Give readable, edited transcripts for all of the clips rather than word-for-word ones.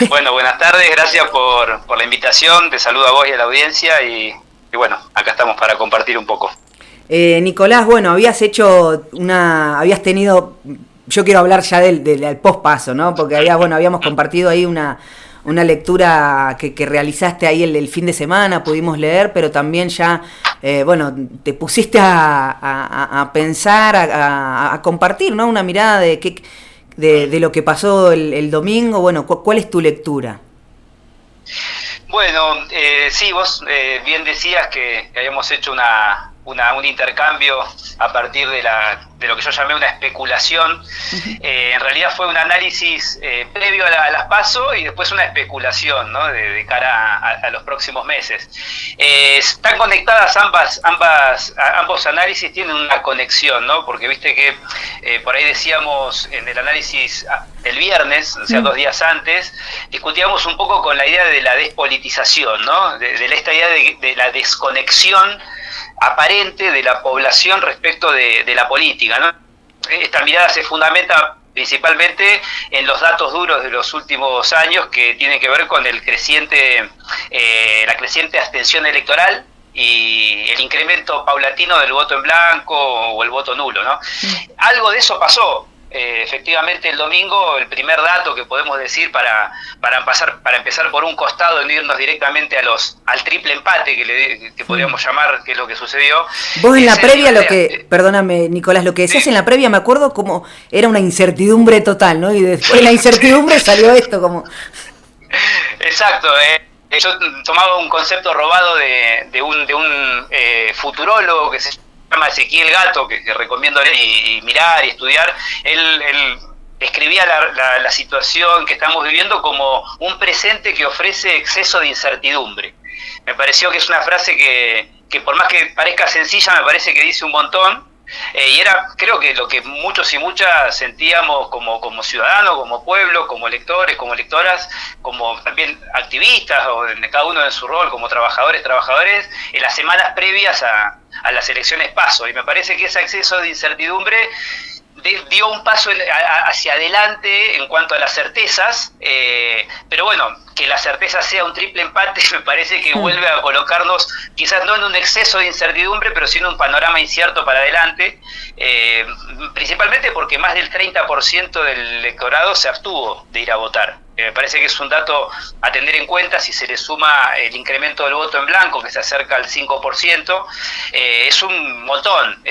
Bueno, buenas tardes, gracias por la invitación, te saludo a vos y a la audiencia y bueno, acá estamos para compartir un poco. Nicolás, bueno, habías tenido, yo quiero hablar ya del pospaso, ¿no? Porque habíamos compartido ahí una lectura que realizaste ahí el fin de semana, pudimos leer, pero también ya, te pusiste a pensar, a compartir, ¿no? Una mirada de lo que pasó el domingo. Bueno, ¿cuál es tu lectura? Bueno, sí, vos bien decías que habíamos hecho un intercambio a partir de lo que yo llamé una especulación. En realidad fue un análisis previo a las PASO y después una especulación, ¿no? de cara a los próximos meses. Están conectadas ambos análisis tienen una conexión, ¿no? Porque viste que por ahí decíamos en el análisis el viernes, o sea, 2 días antes, discutíamos un poco con la idea de la despolitización, ¿no? de esta idea de la desconexión aparente de la población respecto de la política, ¿no? Esta mirada se fundamenta principalmente en los datos duros de los últimos años que tienen que ver con la creciente abstención electoral y el incremento paulatino del voto en blanco o el voto nulo, ¿no? Algo de eso pasó. Efectivamente el domingo, el primer dato que podemos decir para empezar por un costado y no irnos directamente al triple empate que podríamos llamar, que es lo que sucedió. Vos en la previa perdóname Nicolás, lo que decías sí. En la previa me acuerdo como era una incertidumbre total, ¿no? Y después de la incertidumbre salió esto como... Exacto, yo tomaba un concepto robado de un futurólogo que se llama Ezequiel Gato, que recomiendo leer y mirar y estudiar. Él describía la situación que estamos viviendo como un presente que ofrece exceso de incertidumbre. Me pareció que es una frase que por más que parezca sencilla, me parece que dice un montón. Y era, creo que lo que muchos y muchas sentíamos como ciudadanos, como pueblo, como electores, como electoras, como también activistas, o cada uno en su rol, como trabajadores, en las semanas previas a las elecciones PASO. Y me parece que ese exceso de incertidumbre dio un paso hacia adelante en cuanto a las certezas, pero bueno, que la certeza sea un triple empate me parece que vuelve a colocarnos quizás no en un exceso de incertidumbre, pero sí en un panorama incierto para adelante, principalmente porque más del 30% del electorado se abstuvo de ir a votar. Me parece que es un dato a tener en cuenta si se le suma el incremento del voto en blanco, que se acerca al 5%, es un montón.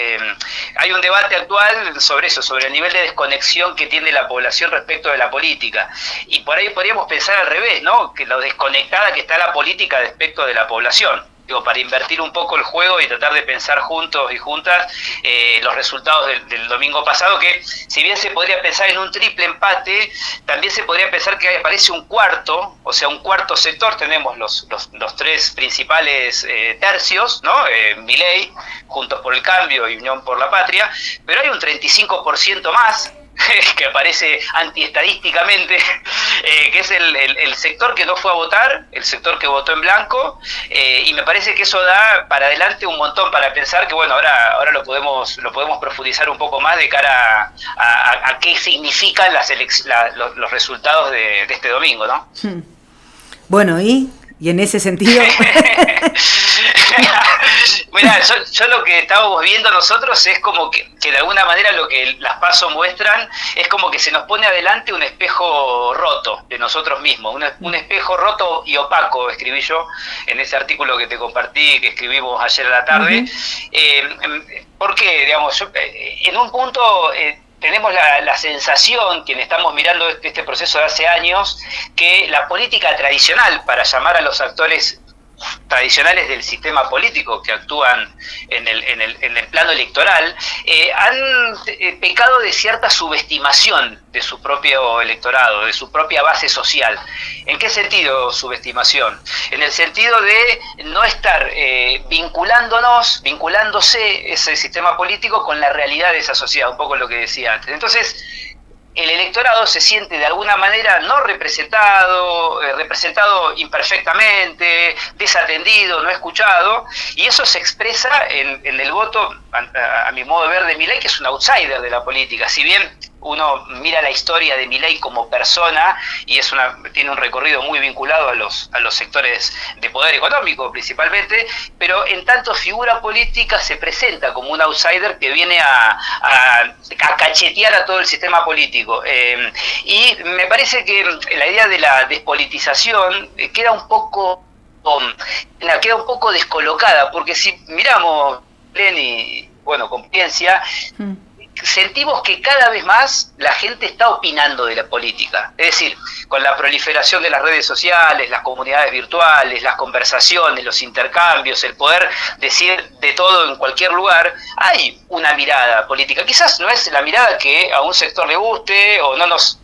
Hay un debate actual sobre eso, sobre el nivel de desconexión que tiene la población respecto de la política. Y por ahí podríamos pensar al revés, ¿no? Que lo desconectada que está la política respecto de la población. Digo, para invertir un poco el juego y tratar de pensar juntos y juntas los resultados del domingo pasado, que si bien se podría pensar en un triple empate, también se podría pensar que aparece un cuarto sector. Tenemos los 3 principales tercios, ¿no? Milei, Juntos por el Cambio y Unión por la Patria, pero hay un 35% más que aparece antiestadísticamente, que es el sector que no fue a votar, el sector que votó en blanco, y me parece que eso da para adelante un montón para pensar que bueno, ahora lo podemos profundizar un poco más de cara a qué significan los resultados de este domingo, ¿no? Bueno, y en ese sentido... Mirá, yo lo que estábamos viendo nosotros es como que de alguna manera lo que las PASO muestran es como que se nos pone adelante un espejo roto de nosotros mismos, un espejo roto y opaco, escribí yo en ese artículo que te compartí, que escribimos ayer a la tarde. Porque, digamos, en un punto... tenemos la sensación, quienes estamos mirando este proceso de hace años, que la política tradicional, para llamar a los actores tradicionales del sistema político que actúan en el plano electoral, han pecado de cierta subestimación de su propio electorado, de su propia base social. ¿En qué sentido subestimación? En el sentido de no estar vinculándose ese sistema político con la realidad de esa sociedad, un poco lo que decía antes. Entonces, el electorado se siente de alguna manera no representado, representado imperfectamente, desatendido, no escuchado, y eso se expresa en el voto, a mi modo de ver, de Milei, que es un outsider de la política. Si bien uno mira la historia de Milei como persona y tiene un recorrido muy vinculado a los sectores de poder económico principalmente, pero en tanto figura política se presenta como un outsider que viene a cachetear a todo el sistema político. Y me parece que la idea de la despolitización queda un poco descolocada, porque si miramos y bueno, con ciencia, sentimos que cada vez más la gente está opinando de la política. Es decir, con la proliferación de las redes sociales, las comunidades virtuales, las conversaciones, los intercambios, el poder decir de todo en cualquier lugar, hay una mirada política. Quizás no es la mirada que a un sector le guste o no nos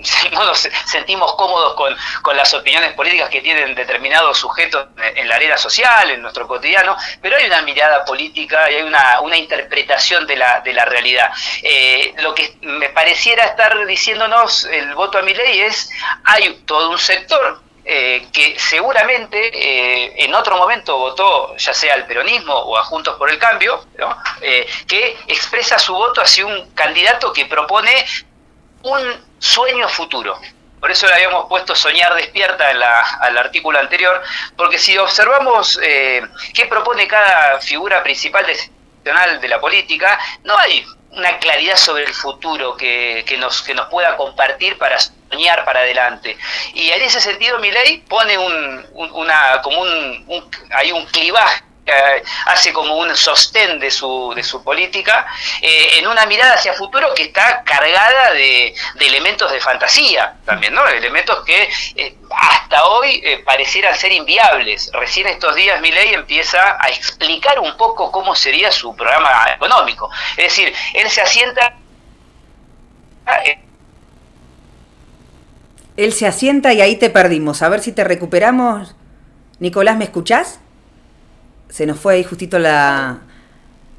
sentimos cómodos con las opiniones políticas que tienen determinados sujetos en la arena social, en nuestro cotidiano, pero hay una mirada política y hay una interpretación de la realidad. Lo que me pareciera estar diciéndonos el voto a Milei es, hay todo un sector que seguramente en otro momento votó ya sea al peronismo o a Juntos por el Cambio, ¿no? Que expresa su voto hacia un candidato que propone un sueño futuro. Por eso le habíamos puesto soñar despierta al artículo anterior, porque si observamos qué propone cada figura principal de la política, no hay una claridad sobre el futuro que nos pueda compartir para soñar para adelante. Y en ese sentido Milei pone hay un clivaje, hace como un sostén de su política en una mirada hacia futuro que está cargada de elementos de fantasía también, ¿no? Elementos que hasta hoy parecieran ser inviables. Recién estos días Milei empieza a explicar un poco cómo sería su programa económico. Es decir, él se asienta... Él se asienta y ahí te perdimos. A ver si te recuperamos. Nicolás, ¿me escuchás? Se nos fue ahí justito a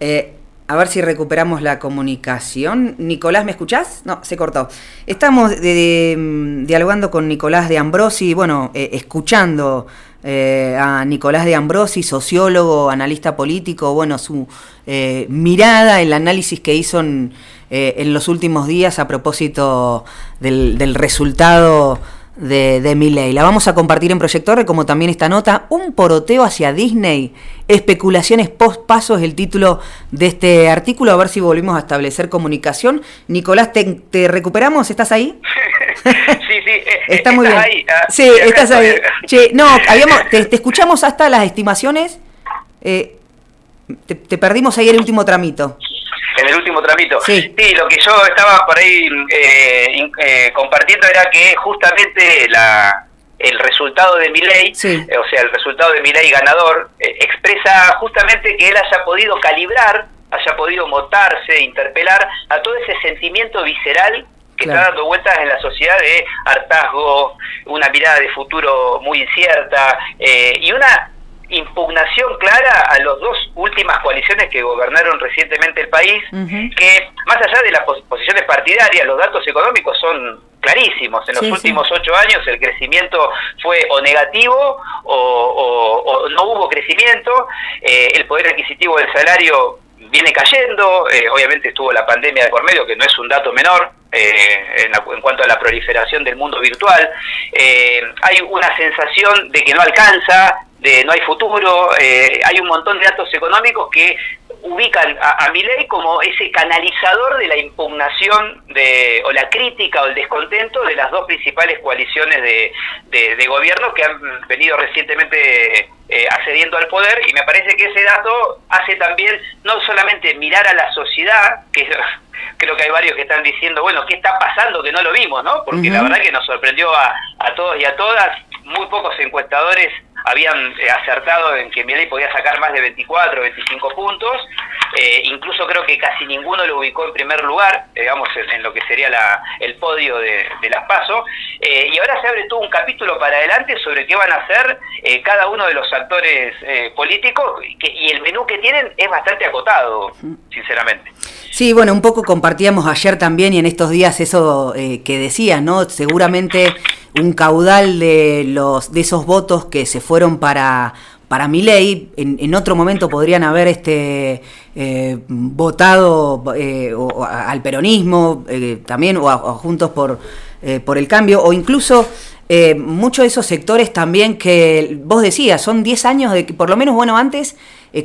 ver si recuperamos la comunicación. Nicolás, ¿me escuchás? No, se cortó. Estamos dialogando con Nicolás de Ambrosi, bueno, escuchando a Nicolás de Ambrosi, sociólogo, analista político, bueno, su mirada, el análisis que hizo en los últimos días a propósito del resultado de Milei. La vamos a compartir en Proyector, como también esta nota, un poroteo hacia Disney, especulaciones post-paso es el título de este artículo, a ver si volvimos a establecer comunicación. Nicolás, ¿te recuperamos? ¿Estás ahí? Sí, está muy bien. Ahí, sí, estás ahí. Che, no, te escuchamos hasta las estimaciones, te perdimos ahí el último tramito. En el último tramito. Sí, lo que yo estaba por ahí compartiendo era que justamente el resultado de Milei, sí, o sea, el resultado de Milei ganador, expresa justamente que él haya podido calibrar, haya podido motarse, interpelar a todo ese sentimiento visceral que claro, está dando vueltas en la sociedad de hartazgo, una mirada de futuro muy incierta, y una impugnación clara a las dos últimas coaliciones que gobernaron recientemente el país, que más allá de las posiciones partidarias, los datos económicos son clarísimos. En los últimos 8 años el crecimiento fue o negativo o no hubo crecimiento, el poder adquisitivo del salario viene cayendo, obviamente estuvo la pandemia de por medio, que no es un dato menor, en cuanto a la proliferación del mundo virtual, hay una sensación de que no alcanza, de no hay futuro, hay un montón de datos económicos que ubican a Milei como ese canalizador de la impugnación o la crítica o el descontento de las dos principales coaliciones de gobierno que han venido recientemente accediendo al poder, y me parece que ese dato hace también no solamente mirar a la sociedad, que creo que hay varios que están diciendo, bueno, ¿qué está pasando que no lo vimos, no? Porque la verdad que nos sorprendió a todos y a todas. Muy pocos encuestadores habían acertado en que Milei podía sacar más de 24 o 25 puntos, incluso creo que casi ninguno lo ubicó en primer lugar, digamos, en lo que sería el podio de las PASO, y ahora se abre todo un capítulo para adelante sobre qué van a hacer cada uno de los actores políticos, y el menú que tienen es bastante acotado, sinceramente. Sí, bueno, un poco compartíamos ayer también y en estos días eso que decías, ¿no? Seguramente un caudal de esos votos que se fueron para para Milei, en otro momento podrían haber votado al peronismo también, o Juntos por el Cambio, o incluso muchos de esos sectores también que vos decías, son 10 años de que, por lo menos, bueno, antes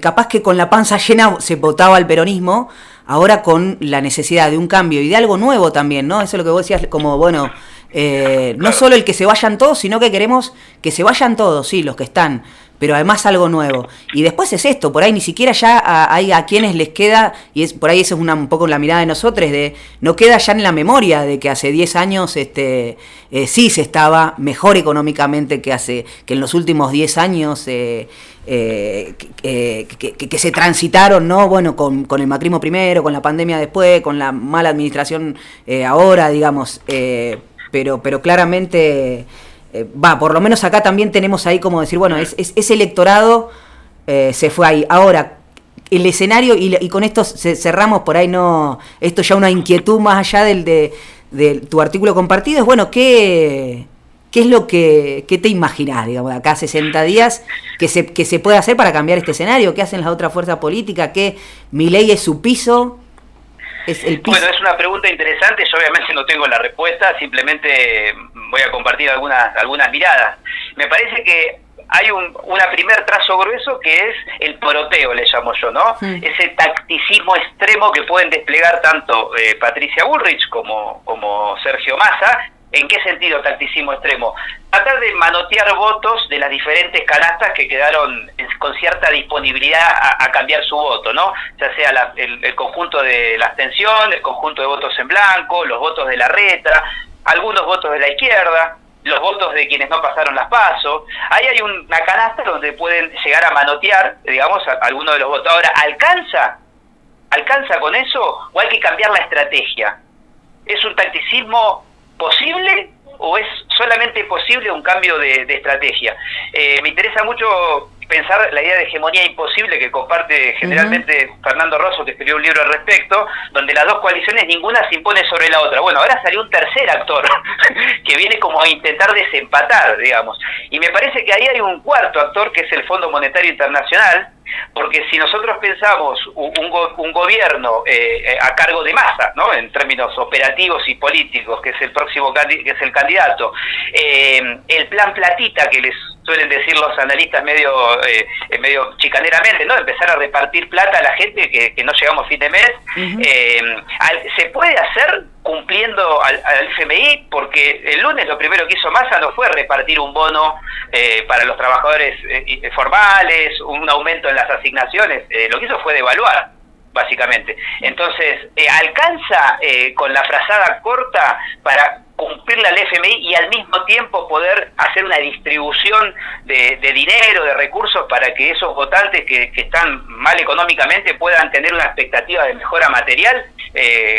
capaz que con la panza llena se votaba al peronismo, ahora con la necesidad de un cambio y de algo nuevo también, ¿no? Eso es lo que vos decías, como, bueno, no solo el que se vayan todos, sino que queremos que se vayan todos, sí, los que están, pero además algo nuevo. Y después es esto, por ahí ni siquiera ya hay a quienes les queda, y por ahí eso es un poco la mirada de nosotros, no queda ya en la memoria de que hace 10 años sí se estaba mejor económicamente que en los últimos 10 años que se transitaron, ¿no? Bueno, con el macrismo primero, con la pandemia después, con la mala administración ahora, digamos, pero claramente... por lo menos acá también tenemos ahí como decir, bueno, ese electorado se fue ahí. Ahora, el escenario, y con esto cerramos, por ahí no, esto ya una inquietud más allá de tu artículo compartido, es bueno, ¿qué es lo que te imaginás, digamos, acá 60 días, que se puede hacer para cambiar este escenario? ¿Qué hacen las otras fuerzas políticas? ¿Qué Milei es su piso? Bueno, es una pregunta interesante, yo obviamente no tengo la respuesta, simplemente voy a compartir algunas miradas. Me parece que hay una primer trazo grueso que es el poroteo, le llamo yo, ¿no? Ese tacticismo extremo que pueden desplegar tanto Patricia Bullrich como Sergio Massa. ¿En qué sentido tacticismo extremo? Tratar de manotear votos de las diferentes canastas que quedaron con cierta disponibilidad a cambiar su voto, ¿no? Ya sea el conjunto de la abstención, el conjunto de votos en blanco, los votos de la reta, algunos votos de la izquierda, los votos de quienes no pasaron las PASO. Ahí hay una canasta donde pueden llegar a manotear, digamos, algunos de los votos. Ahora, ¿alcanza con eso o hay que cambiar la estrategia? ¿Es un tacticismo posible o es solamente posible un cambio de estrategia? Me interesa mucho pensar la idea de hegemonía imposible que comparte generalmente Fernando Rosso, que escribió un libro al respecto, donde las dos coaliciones ninguna se impone sobre la otra. Bueno, ahora salió un tercer actor que viene como a intentar desempatar, digamos. Y me parece que ahí hay un cuarto actor, que es el Fondo Monetario Internacional, porque si nosotros pensamos un gobierno a cargo de Massa, ¿no?, en términos operativos y políticos, que es el próximo que es el candidato, el plan platita que les suelen decir los analistas medio chicaneramente, ¿no?, empezar a repartir plata a la gente que no llegamos a fin de mes, se puede hacer cumpliendo al FMI, porque el lunes lo primero que hizo Massa no fue repartir un bono para los trabajadores formales, un aumento en las asignaciones, lo que hizo fue devaluar, básicamente. Entonces, alcanza con la frazada corta para cumplirle al FMI y al mismo tiempo poder hacer una distribución de dinero, de recursos, para que esos votantes que están mal económicamente puedan tener una expectativa de mejora material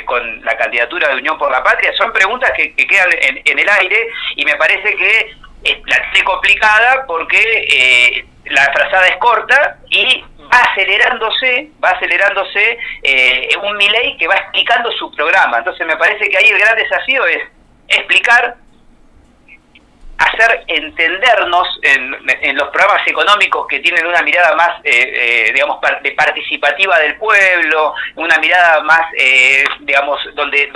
con la candidatura de Unión por la Patria. Son preguntas que quedan en el aire, y me parece que la tiene complicada porque la frazada es corta y va acelerándose un Milei que va explicando su programa. Entonces me parece que ahí el gran desafío es explicar, hacer entendernos en los programas económicos que tienen una mirada más, digamos, participativa del pueblo, una mirada más, digamos, donde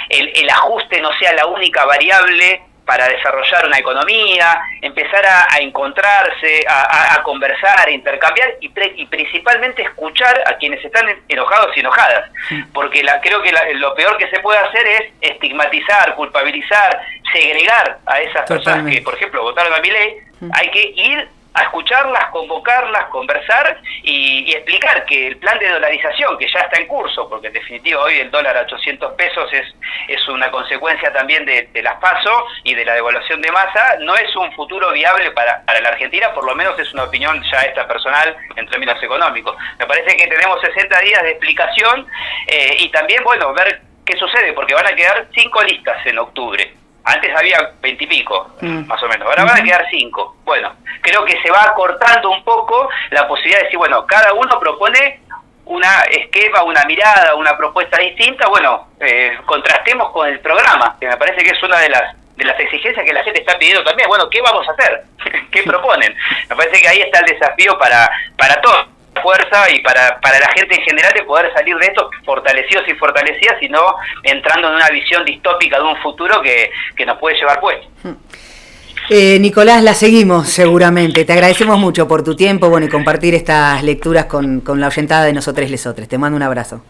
el ajuste no sea la única variable para desarrollar una economía, empezar a encontrarse, a conversar, a intercambiar y principalmente escuchar a quienes están enojados y enojadas, porque creo que lo peor que se puede hacer es estigmatizar, culpabilizar, segregar a esas personas que, por ejemplo, votaron a Milei. Hay que ir a escucharlas, convocarlas, conversar y explicar que el plan de dolarización, que ya está en curso, porque en definitiva hoy el dólar a 800 pesos es una consecuencia también de las PASO y de la devaluación de Massa, no es un futuro viable para la Argentina, por lo menos es una opinión ya esta personal en términos económicos. Me parece que tenemos 60 días de explicación y también, bueno, ver qué sucede, porque van a quedar 5 listas en octubre. Antes había 20 y pico, más o menos. Ahora van a quedar 5. Bueno, creo que se va acortando un poco la posibilidad de decir, bueno, cada uno propone una esquema, una mirada, una propuesta distinta. Bueno, contrastemos con el programa, que me parece que es una de de las exigencias que la gente está pidiendo también. Bueno, ¿qué vamos a hacer? ¿Qué proponen? Me parece que ahí está el desafío para todos, fuerza y para la gente en general, de poder salir de esto fortalecidos y fortalecidas, y no entrando en una visión distópica de un futuro que nos puede llevar puesto. Nicolás, la seguimos seguramente. Te agradecemos mucho por tu tiempo, bueno, y compartir estas lecturas con la oyentada de Nosotres Lesotres. Te mando un abrazo.